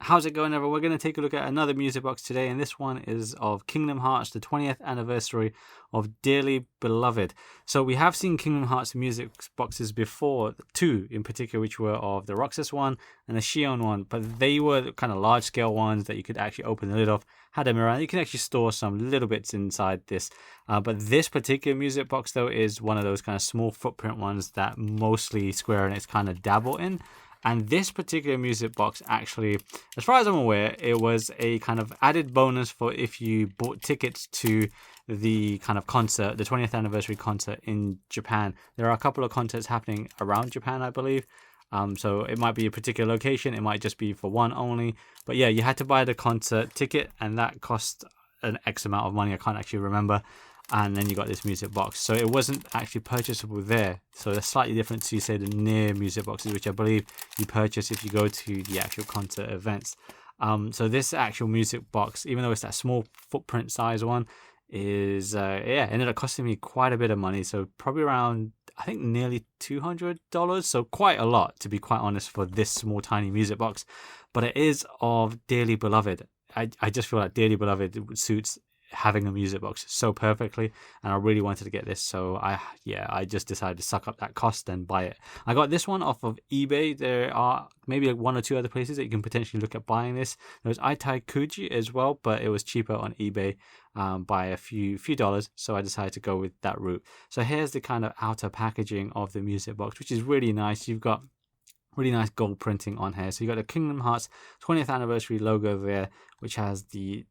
How's it going, everyone? We're going to take a look at another music box today, and this one is of Kingdom Hearts, the 20th anniversary of Dearly Beloved. So we have seen Kingdom Hearts music boxes before, two in particular, which were of the Roxas one and the Xion one, but they were the kind of large scale ones that you could actually open the lid off, had them around. You can actually store some little bits inside this. But this particular music box, though, is one of those kind of small footprint ones that mostly Square Enix kind of dabble in. And this particular music box, actually, as far as I'm aware, it was a kind of added bonus for if you bought tickets to the kind of concert, the 20th anniversary concert in Japan. There are a couple of concerts happening around Japan, I believe. So it might be a particular location, it might just be for one only. But yeah, you had to buy the concert ticket, and that cost an X amount of money. I can't actually remember. And then you got this music box, so it wasn't actually purchasable there. So that's slightly different to, say, the near music boxes, which I believe you purchase if you go to the actual concert events. So this actual music box, even though it's that small footprint size one, is ended up costing me quite a bit of money. So probably around, I think, nearly $200. So quite a lot, to be quite honest, for this small tiny music box. But it is of Dearly Beloved. I just feel like Dearly Beloved suits having a music box so perfectly, and I really wanted to get this, so I just decided to suck up that cost and buy it. I got this one off of eBay. There are maybe one or two other places that you can potentially look at buying this. There was Itaikuji as well, but it was cheaper on eBay by a few dollars, so I decided to go with that route. So here's the kind of outer packaging of the music box, which is really nice. You've got really nice gold printing on here. So you got the Kingdom Hearts 20th anniversary logo there, which has the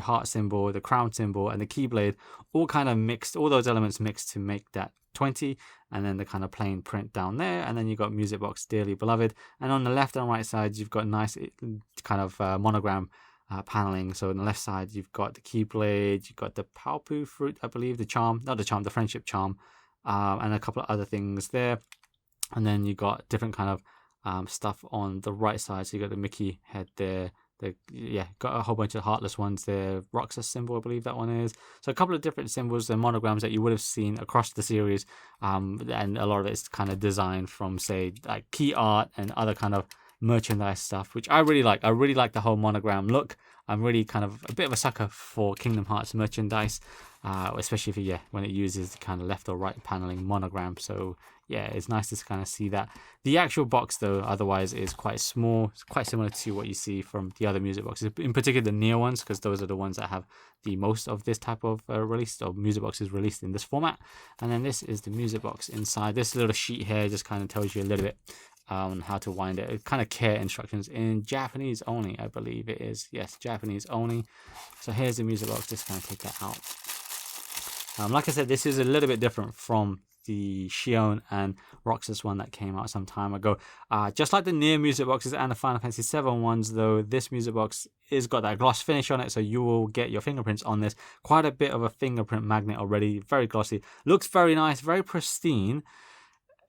heart symbol, the crown symbol, and the keyblade, all kind of mixed, all those elements mixed to make that 20, and then the kind of plain print down there, and then you got music box Dearly Beloved, and on the left and right side you've got nice kind of monogram paneling. So on the left side you've got the keyblade, you've got the Palpu fruit, I believe, the friendship charm, and a couple of other things there. And then you got different kind of stuff on the right side. So you got the Mickey head there. Got a whole bunch of heartless ones there. Roxas symbol, I believe that one is. So a couple of different symbols and monograms that you would have seen across the series. And a lot of it is kind of designed from, say, like key art and other kind of merchandise stuff, which I really like. I really like the whole monogram look. I'm really kind of a bit of a sucker for Kingdom Hearts merchandise, especially when it uses the kind of left or right paneling monogram. So yeah, it's nice to kind of see that. The actual box, though, otherwise is quite small. It's quite similar to what you see from the other music boxes, in particular the near ones, because those are the ones that have the most of this type of release, or music boxes released in this format. And then this is the music box inside. This little sheet here just kind of tells you a little bit on how to wind it. It kind of care instructions in Japanese only, I believe it is. Yes, Japanese only. So here's the music box. Just kind of take that out. Like I said, this is a little bit different from the Xion and Roxas one that came out some time ago. Just like the near music boxes and the Final Fantasy 7 ones, though, this music box is got that gloss finish on it, so you will get your fingerprints on this. Quite a bit of a fingerprint magnet already, very glossy. Looks very nice, very pristine,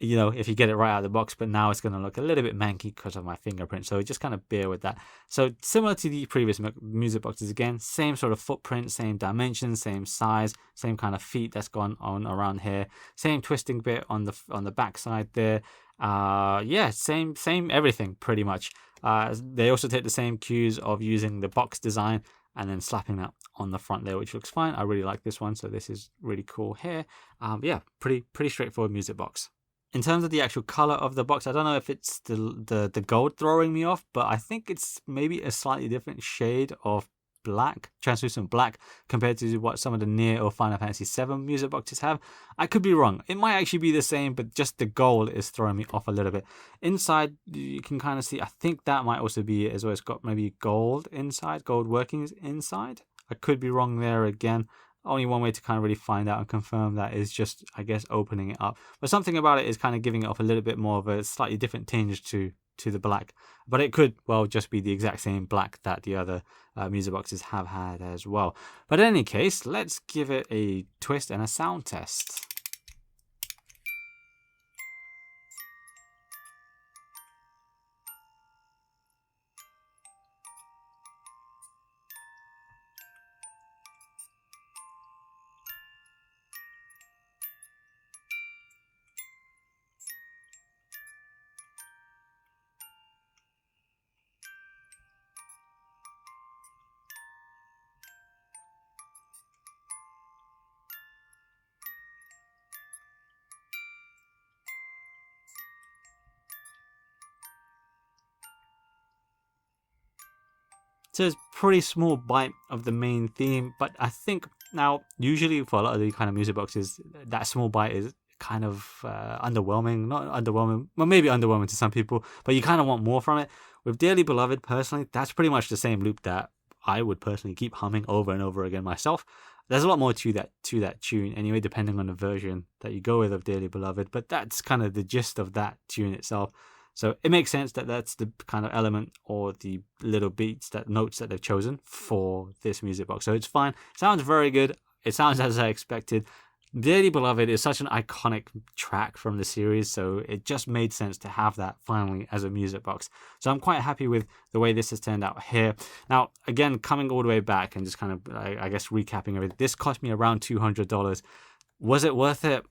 if you get it right out of the box, but now it's going to look a little bit manky because of my fingerprint, so just kind of bear with that. So similar to the previous music boxes, again, same sort of footprint, same dimensions, same size, same kind of feet that's gone on around here, same twisting bit on the back side there. Same everything pretty much. They also take the same cues of using the box design and then slapping that on the front there, which looks fine. I really like this one, so this is really cool here. Pretty straightforward music box. In terms of the actual color of the box, I don't know if it's the gold throwing me off, but I think it's maybe a slightly different shade of black, translucent black, compared to what some of the near or Final Fantasy 7 music boxes have. I could be wrong. It might actually be the same, but just the gold is throwing me off a little bit. Inside, you can kind of see, I think that might also be it as well. It's got maybe gold inside, gold workings inside. I could be wrong there again. Only one way to kind of really find out and confirm that is just, I guess, opening it up. But something about it is kind of giving it off a little bit more of a slightly different tinge to the black. But it could, well, just be the exact same black that the other music boxes have had as well. But in any case, let's give it a twist and a sound test. So it's a pretty small bite of the main theme, but I think now usually for a lot of the kind of music boxes, that small bite is kind of underwhelming. Not underwhelming, well, maybe underwhelming to some people, but you kind of want more from it. With Dearly Beloved, personally, that's pretty much the same loop that I would personally keep humming over and over again myself. There's a lot more to that tune anyway, depending on the version that you go with of Dearly Beloved, but that's kind of the gist of that tune itself. So it makes sense that that's the kind of element or the little beats, that notes that they've chosen for this music box. So it's fine. It sounds very good. It sounds as I expected. Dearly Beloved is such an iconic track from the series, so it just made sense to have that finally as a music box. So I'm quite happy with the way this has turned out here. Now, again, coming all the way back and just kind of, I guess, recapping everything, this cost me around $200. Was it worth it?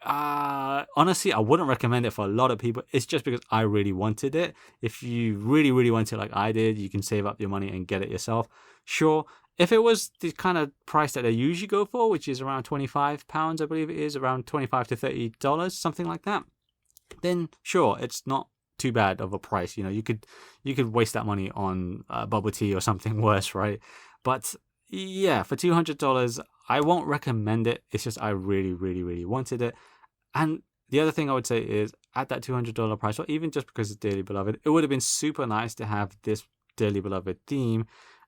Honestly, I wouldn't recommend it for a lot of people. It's just because I really wanted it. If you really, really want it like I did, you can save up your money and get it yourself. Sure. If it was the kind of price that they usually go for, which is around £25, I believe it is, around $25 to $30, something like that, then sure, it's not too bad of a price. You know, you could waste that money on bubble tea or something worse, right? But yeah, for $200, I won't recommend it. It's just I really, really, really wanted it. And the other thing I would say is at that $200 price, or even just because it's Dearly Beloved, it would have been super nice to have this Dearly Beloved theme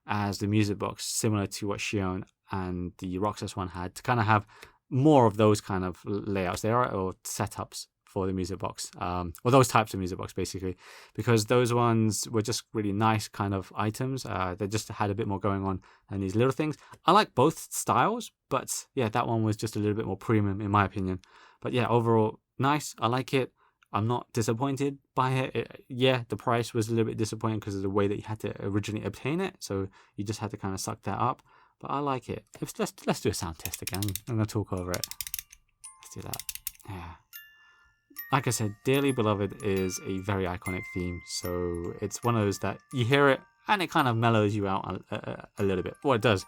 as the music box, similar to what Xion and the Roxas one had, to kind of have more of those kind of layouts there, or setups for the music box, or those types of music box basically, because those ones were just really nice kind of items. They just had a bit more going on than these little things. I like both styles, but yeah, that one was just a little bit more premium in my opinion. But yeah, overall nice. I like it. I'm not disappointed by it. Yeah, the price was a little bit disappointing because of the way that you had to originally obtain it. So you just had to kind of suck that up. But I like it. Let's do a sound test again. I'm going to talk over it. Let's do that. Yeah. Like I said, Dearly Beloved is a very iconic theme. So it's one of those that you hear it and it kind of mellows you out a little bit. Well, it does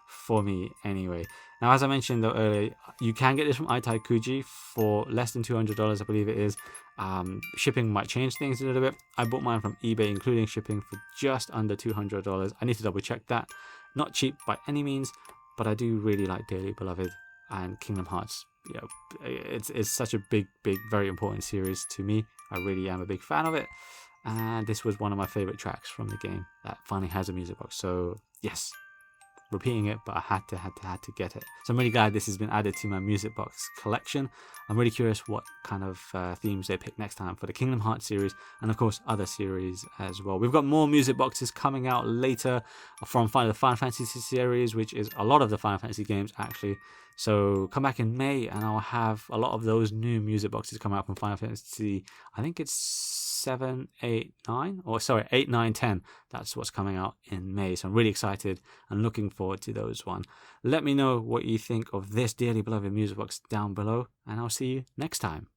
for me anyway. Now, as I mentioned though earlier, you can get this from Itaikuji for less than $200, I believe it is. Shipping might change things a little bit. I bought mine from eBay, including shipping, for just under $200. I need to double check that. Not cheap by any means, but I do really like Dearly Beloved and Kingdom Hearts. You know, it's such a big, very important series to me. I really am a big fan of it. And this was one of my favorite tracks from the game that finally has a music box. So yes, repeating it, but I had to get it. So I'm really glad this has been added to my music box collection. I'm really curious what kind of themes they pick next time for the Kingdom Hearts series, and of course other series as well. We've got more music boxes coming out later from the Final Fantasy series, which is a lot of the Final Fantasy games actually. So come back in May and I'll have a lot of those new music boxes come out from Final Fantasy. I think it's 7, 8, 9, or sorry, 8, 9, 10. That's what's coming out in May. So I'm really excited and looking forward to those one. Let me know what you think of this Dearly Beloved music box down below, and I'll see you next time.